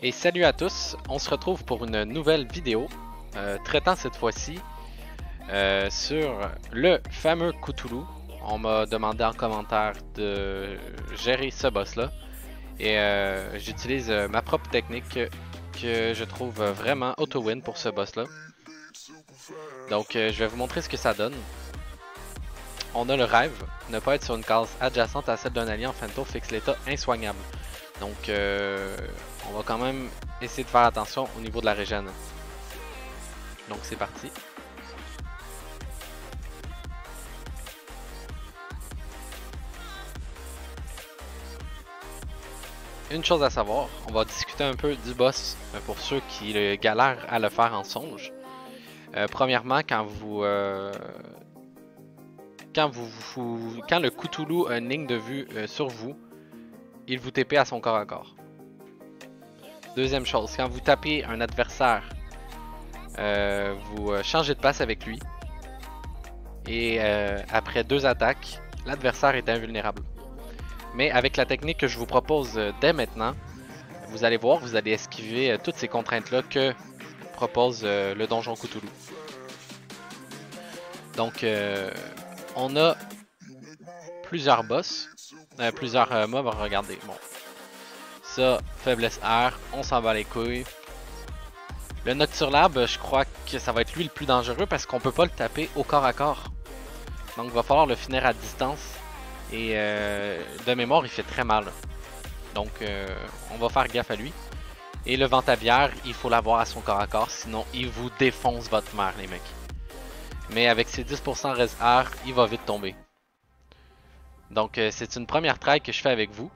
Et salut à tous, on se retrouve pour une nouvelle vidéo traitant cette fois-ci sur le fameux Cthulhu. On m'a demandé en commentaire de gérer ce boss-là et j'utilise ma propre technique que je trouve vraiment auto-win pour ce boss-là. Donc je vais vous montrer ce que ça donne. On a le rêve, ne pas être sur une case adjacente à celle d'un allié en fin de tour fixe l'état insoignable. Donc on va quand même essayer de faire attention au niveau de la régène. Donc c'est parti. Une chose à savoir, on va discuter un peu du boss pour ceux qui galèrent à le faire en songe. Premièrement, quand le Cthulhu a une ligne de vue sur vous, il vous TP à son corps à corps. Deuxième chose, quand vous tapez un adversaire, vous changez de place avec lui. Et après 2 attaques, l'adversaire est invulnérable. Mais avec la technique que je vous propose dès maintenant, vous allez voir, vous allez esquiver toutes ces contraintes-là que propose le donjon Cthulhu. Donc, on a plusieurs boss, plusieurs mobs. Regardez, bon. Ça, faiblesse R, on s'en bat les couilles. Le Nocturlabe, je crois que ça va être lui le plus dangereux parce qu'on peut pas le taper au corps à corps. Donc, il va falloir le finir à distance. Et de mémoire, il fait très mal. Donc, on va faire gaffe à lui. Et le Ventabiaire, il faut l'avoir à son corps à corps, sinon il vous défonce votre mère, les mecs. Mais avec ses 10% res R, il va vite tomber. Donc, c'est une première try que je fais avec vous.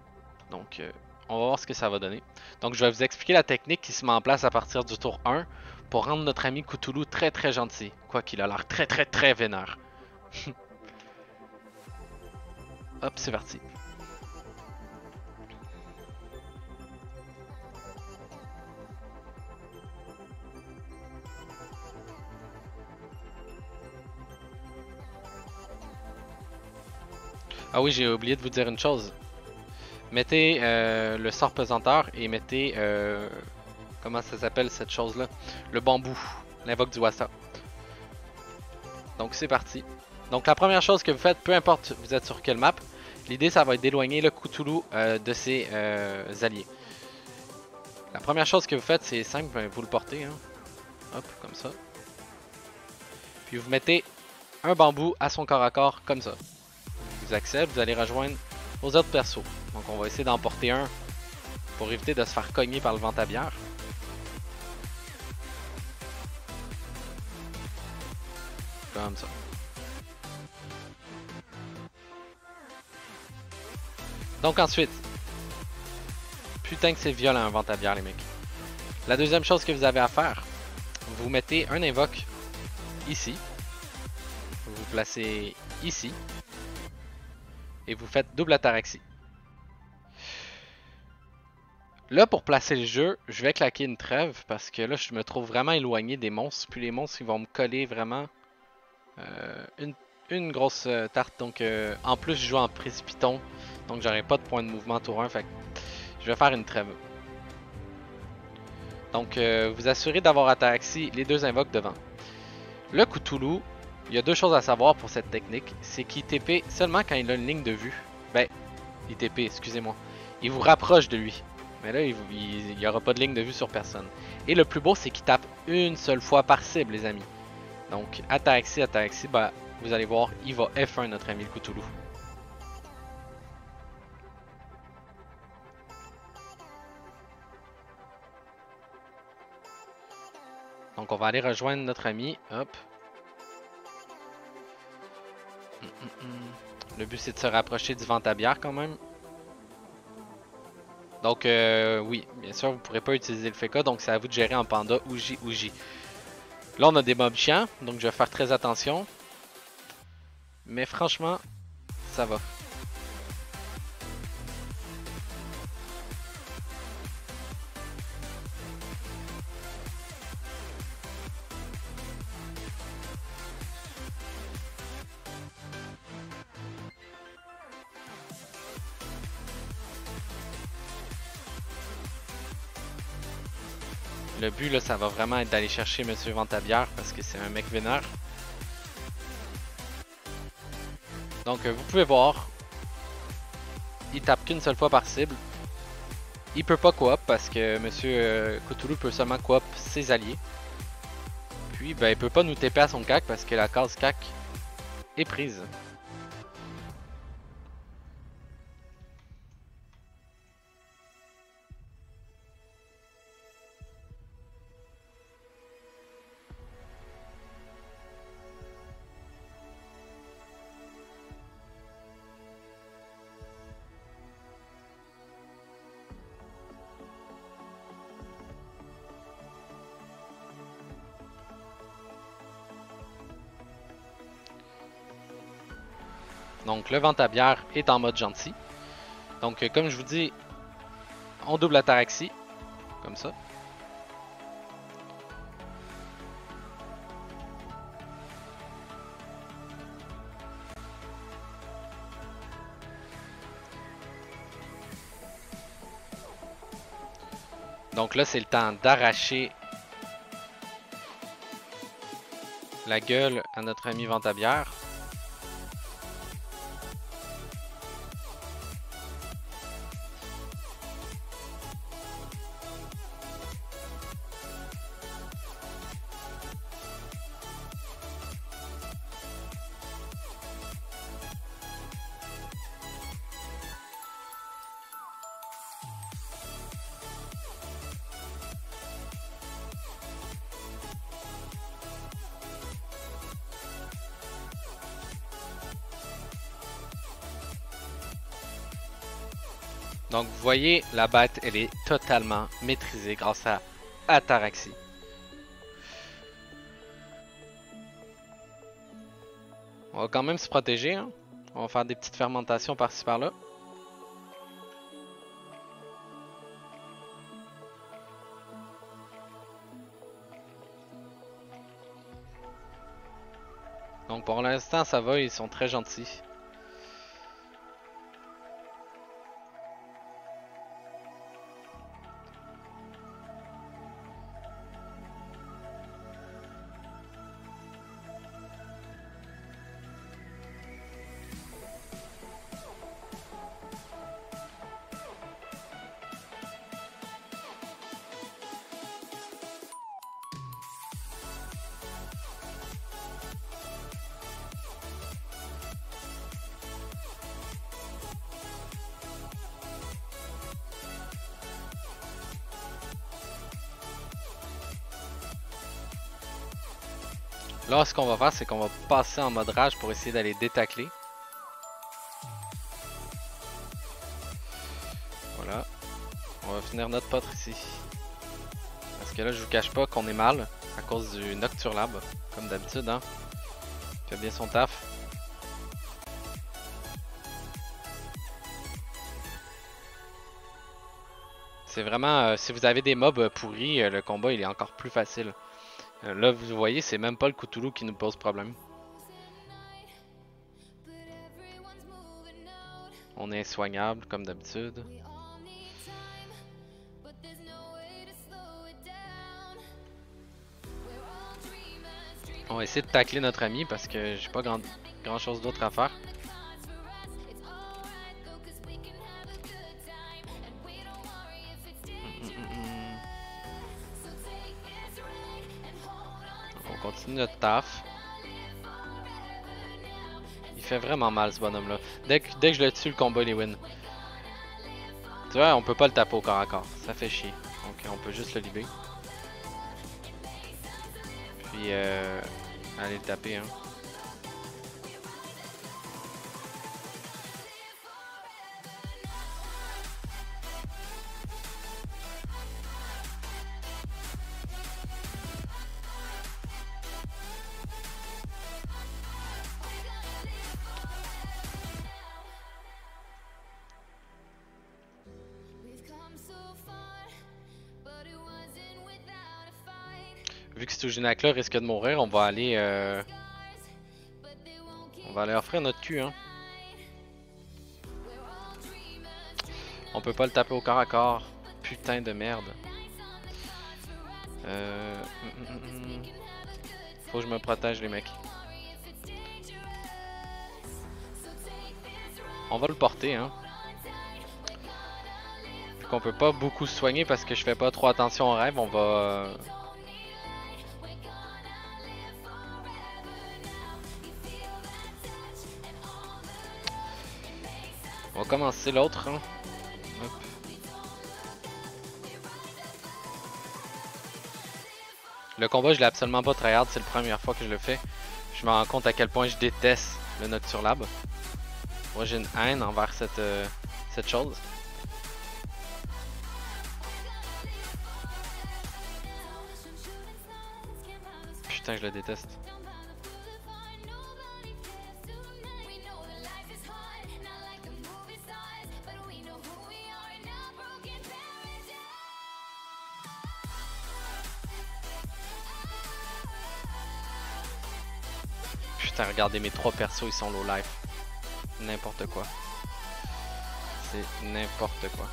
Donc, on va voir ce que ça va donner. Donc, je vais vous expliquer la technique qui se met en place à partir du tour 1 pour rendre notre ami Cthulhu très très gentil. Quoiqu'il a l'air très très très vénère. Hop, c'est parti. Ah oui, j'ai oublié de vous dire une chose. Mettez le sort pesanteur et mettez... comment ça s'appelle cette chose-là? Le bambou, l'invoque du Wassa. Donc c'est parti. Donc la première chose que vous faites, peu importe vous êtes sur quelle map, l'idée ça va être d'éloigner le Cthulhu de ses alliés. La première chose que vous faites, c'est simple, vous le portez, hein. Hop, comme ça. Puis vous mettez un bambou à son corps à corps, comme ça. Vous acceptez, vous allez rejoindre vos autres persos. Donc on va essayer d'en porter un pour éviter de se faire cogner par le Ventabiaire. Comme ça. Donc ensuite, putain que c'est violent un Ventabiaire les mecs. La deuxième chose que vous avez à faire, vous mettez un invoque ici. Vous placez ici. Et vous faites double ataraxie. Là, pour placer le jeu, je vais claquer une trêve parce que là, je me trouve vraiment éloigné des monstres. Puis les monstres, ils vont me coller vraiment une grosse tarte. Donc, en plus, je joue en précipiton. Donc, j'aurai pas de point de mouvement tour 1. Fait que je vais faire une trêve. Donc, vous assurez d'avoir ataraxie les 2 invoques devant. Le Cthulhu, il y a 2 choses à savoir pour cette technique. C'est qu'il TP seulement quand il a une ligne de vue. Ben, il TP, excusez-moi. Il vous rapproche de lui. Mais là, il n'y aura pas de ligne de vue sur personne. Et le plus beau, c'est qu'il tape une seule fois par cible, les amis. Donc, ataraxie, ben, vous allez voir, il va F1 notre ami le Cthulhu. Donc, on va aller rejoindre notre ami. Hop. Le but, c'est de se rapprocher du Ventabiaire quand même. Donc, oui, bien sûr, vous ne pourrez pas utiliser le Feka, donc c'est à vous de gérer en panda ou J. Là, on a des mobs chiants, donc je vais faire très attention. Mais franchement, ça va. Le but là, ça va vraiment être d'aller chercher Monsieur Ventabière parce que c'est un mec vénère. Donc vous pouvez voir, il tape qu'une seule fois par cible. Il peut pas coop parce que Monsieur Cthulhu peut seulement coop ses alliés. Puis ben il peut pas nous TP à son cac parce que la case cac est prise. Donc le Ventabière est en mode gentil. Donc comme je vous dis, on double l'ataraxie, comme ça. Donc là c'est le temps d'arracher la gueule à notre ami Ventabière. Donc vous voyez, la bête, elle est totalement maîtrisée grâce à Ataraxie. On va quand même se protéger, hein. On va faire des petites fermentations par-ci par-là. Donc pour l'instant ça va, ils sont très gentils. Là, ce qu'on va faire, c'est qu'on va passer en mode rage pour essayer d'aller détacler. Voilà. On va finir notre potre ici. Parce que là, je vous cache pas qu'on est mal à cause du Nocturlab, comme d'habitude, hein. Il fait bien son taf. C'est vraiment, si vous avez des mobs pourris, le combat il est encore plus facile. Là, vous voyez, c'est même pas le Cthulhu qui nous pose problème. On est soignable comme d'habitude. On va essayer de tacler notre ami parce que j'ai pas grand chose d'autre à faire. On continue notre taf. Il fait vraiment mal ce bonhomme là. Dès que je le tue, le combat il est win. Tu vois, on peut pas le taper au corps à corps. Ça fait chier. Donc on peut juste le libérer. Puis aller le taper, hein. Vu que Stujinakla risque de mourir, on va aller offrir notre cul, hein. On peut pas le taper au corps à corps. Putain de merde. Faut que je me protège les mecs. On va le porter hein. Vu qu'on peut pas beaucoup se soigner parce que je fais pas trop attention au rêve, on va... On va commencer l'autre. Hein. Hop. Le combat, je l'ai absolument pas tryhard, c'est la première fois que je le fais. Je me rends compte à quel point je déteste le Nocturlab. Moi, j'ai une haine envers cette chose. Putain, je le déteste. Putain, regardez mes 3 persos, ils sont low life. N'importe quoi. C'est n'importe quoi.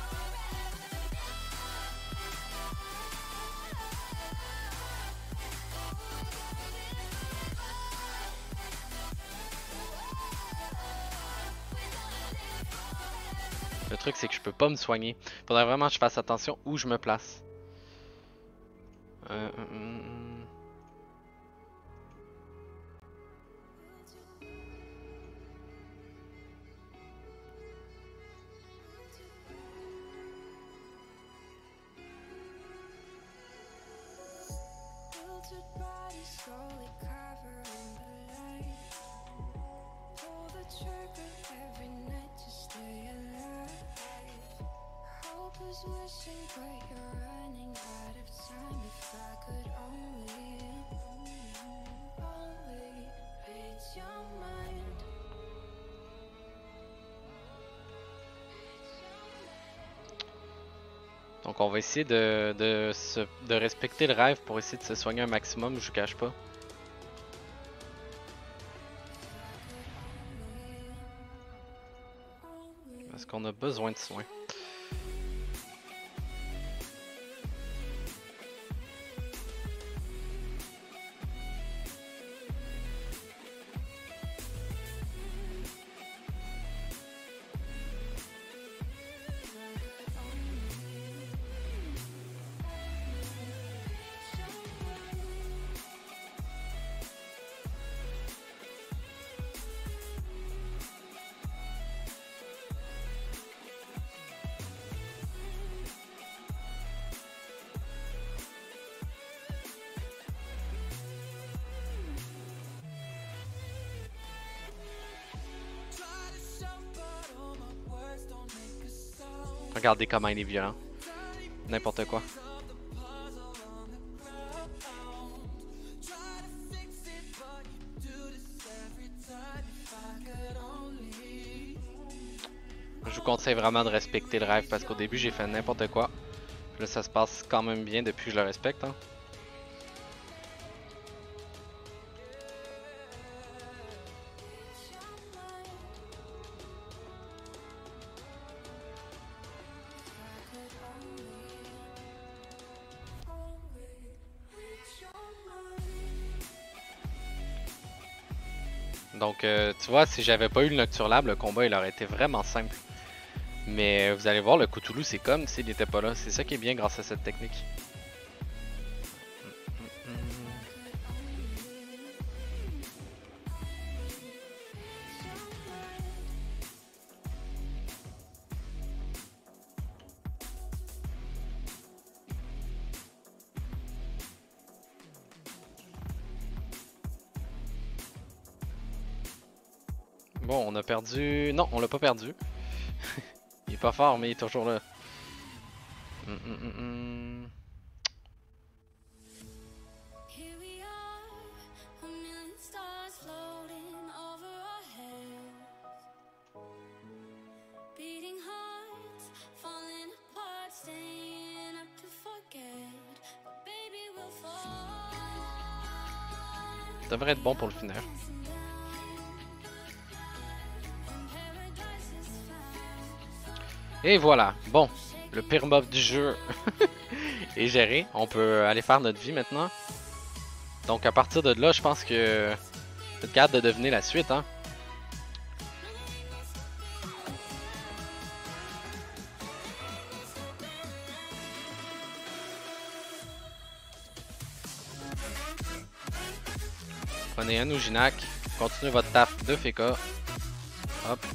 Le truc, c'est que je peux pas me soigner. Faudrait vraiment que je fasse attention où je me place. Donc on va essayer de respecter le rêve pour essayer de se soigner un maximum, je vous cache pas. Parce qu'on a besoin de soins. Regardez comment il est violent. N'importe quoi. Je vous conseille vraiment de respecter le rêve parce qu'au début j'ai fait n'importe quoi. Là ça se passe quand même bien depuis que je le respecte. Hein. Donc tu vois, si j'avais pas eu le Nocturlab, le combat il aurait été vraiment simple. Mais vous allez voir, le Cthulhu c'est comme s'il n'était pas là. C'est ça qui est bien grâce à cette technique. Bon, on a perdu... Non, on l'a pas perdu. Il est pas fort, mais il est toujours là. Ça devrait être bon pour le finir. Et voilà, bon, le pire mob du jeu est géré. On peut aller faire notre vie maintenant. Donc à partir de là, je pense que vous êtes capable de deviner la suite, hein. Prenez un Ujinac, continuez votre taf de Feka. Hop.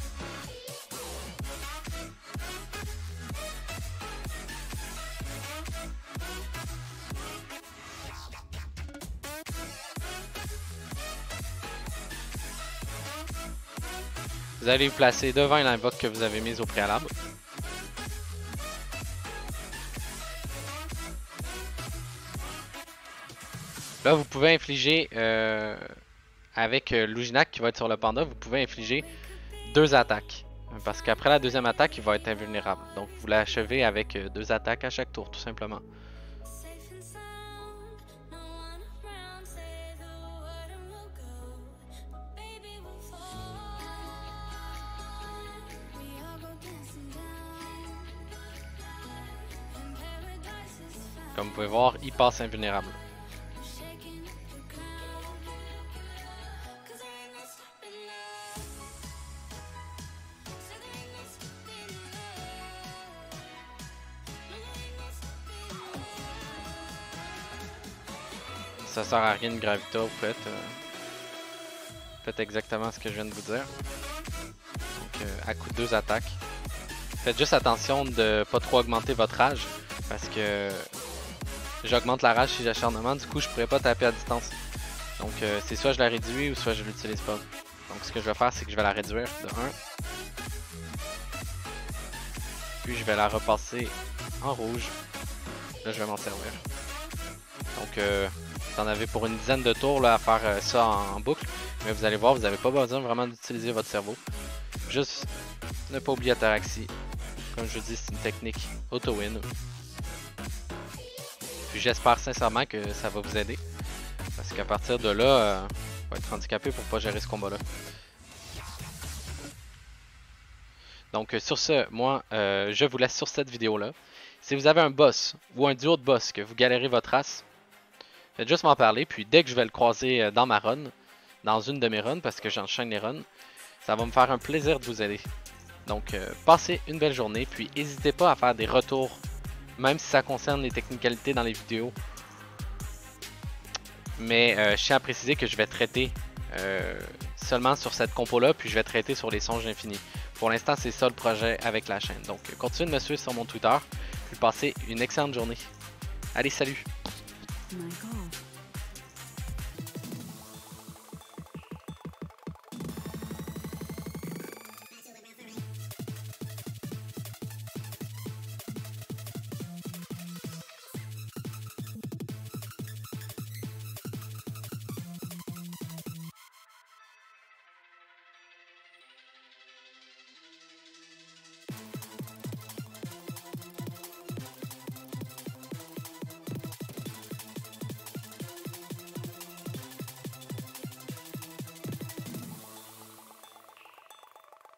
Vous allez vous placer devant l'invoque que vous avez mise au préalable. Là, vous pouvez infliger, avec Luginac qui va être sur le panda, vous pouvez infliger 2 attaques. Parce qu'après la deuxième attaque, il va être invulnérable. Donc vous l'achevez avec 2 attaques à chaque tour, tout simplement. Comme vous pouvez voir, il passe invulnérable. Ça sert à rien de Gravita, vous faites exactement ce que je viens de vous dire. Donc à coup de 2 attaques. Faites juste attention de pas trop augmenter votre rage. Parce que j'augmente la rage si j'acharnement, du coup je pourrais pas taper à distance. Donc c'est soit je la réduis ou soit je l'utilise pas. Donc ce que je vais faire, c'est que je vais la réduire de 1. Puis je vais la repasser en rouge. Là je vais m'en servir. Donc vous en avez pour une dizaine de tours là, à faire ça en boucle. Mais vous allez voir, vous n'avez pas besoin vraiment d'utiliser votre cerveau. Juste ne pas oublier Ataraxie. Comme je vous dis, c'est une technique auto-win. Puis j'espère sincèrement que ça va vous aider. Parce qu'à partir de là, on va être handicapé pour pas gérer ce combat-là. Donc sur ce, moi, je vous laisse sur cette vidéo-là. Si vous avez un boss ou un duo de boss que vous galérez votre race, faites juste m'en parler. Puis dès que je vais le croiser dans ma run, dans une de mes runs, parce que j'enchaîne les runs, ça va me faire un plaisir de vous aider. Donc passez une belle journée. Puis n'hésitez pas à faire des retours, même si ça concerne les technicalités dans les vidéos. Mais je tiens à préciser que je vais traiter seulement sur cette compo-là, puis je vais traiter sur les songes infinis. Pour l'instant, c'est ça le projet avec la chaîne. Donc, continuez de me suivre sur mon Twitter, puis passez une excellente journée. Allez, salut!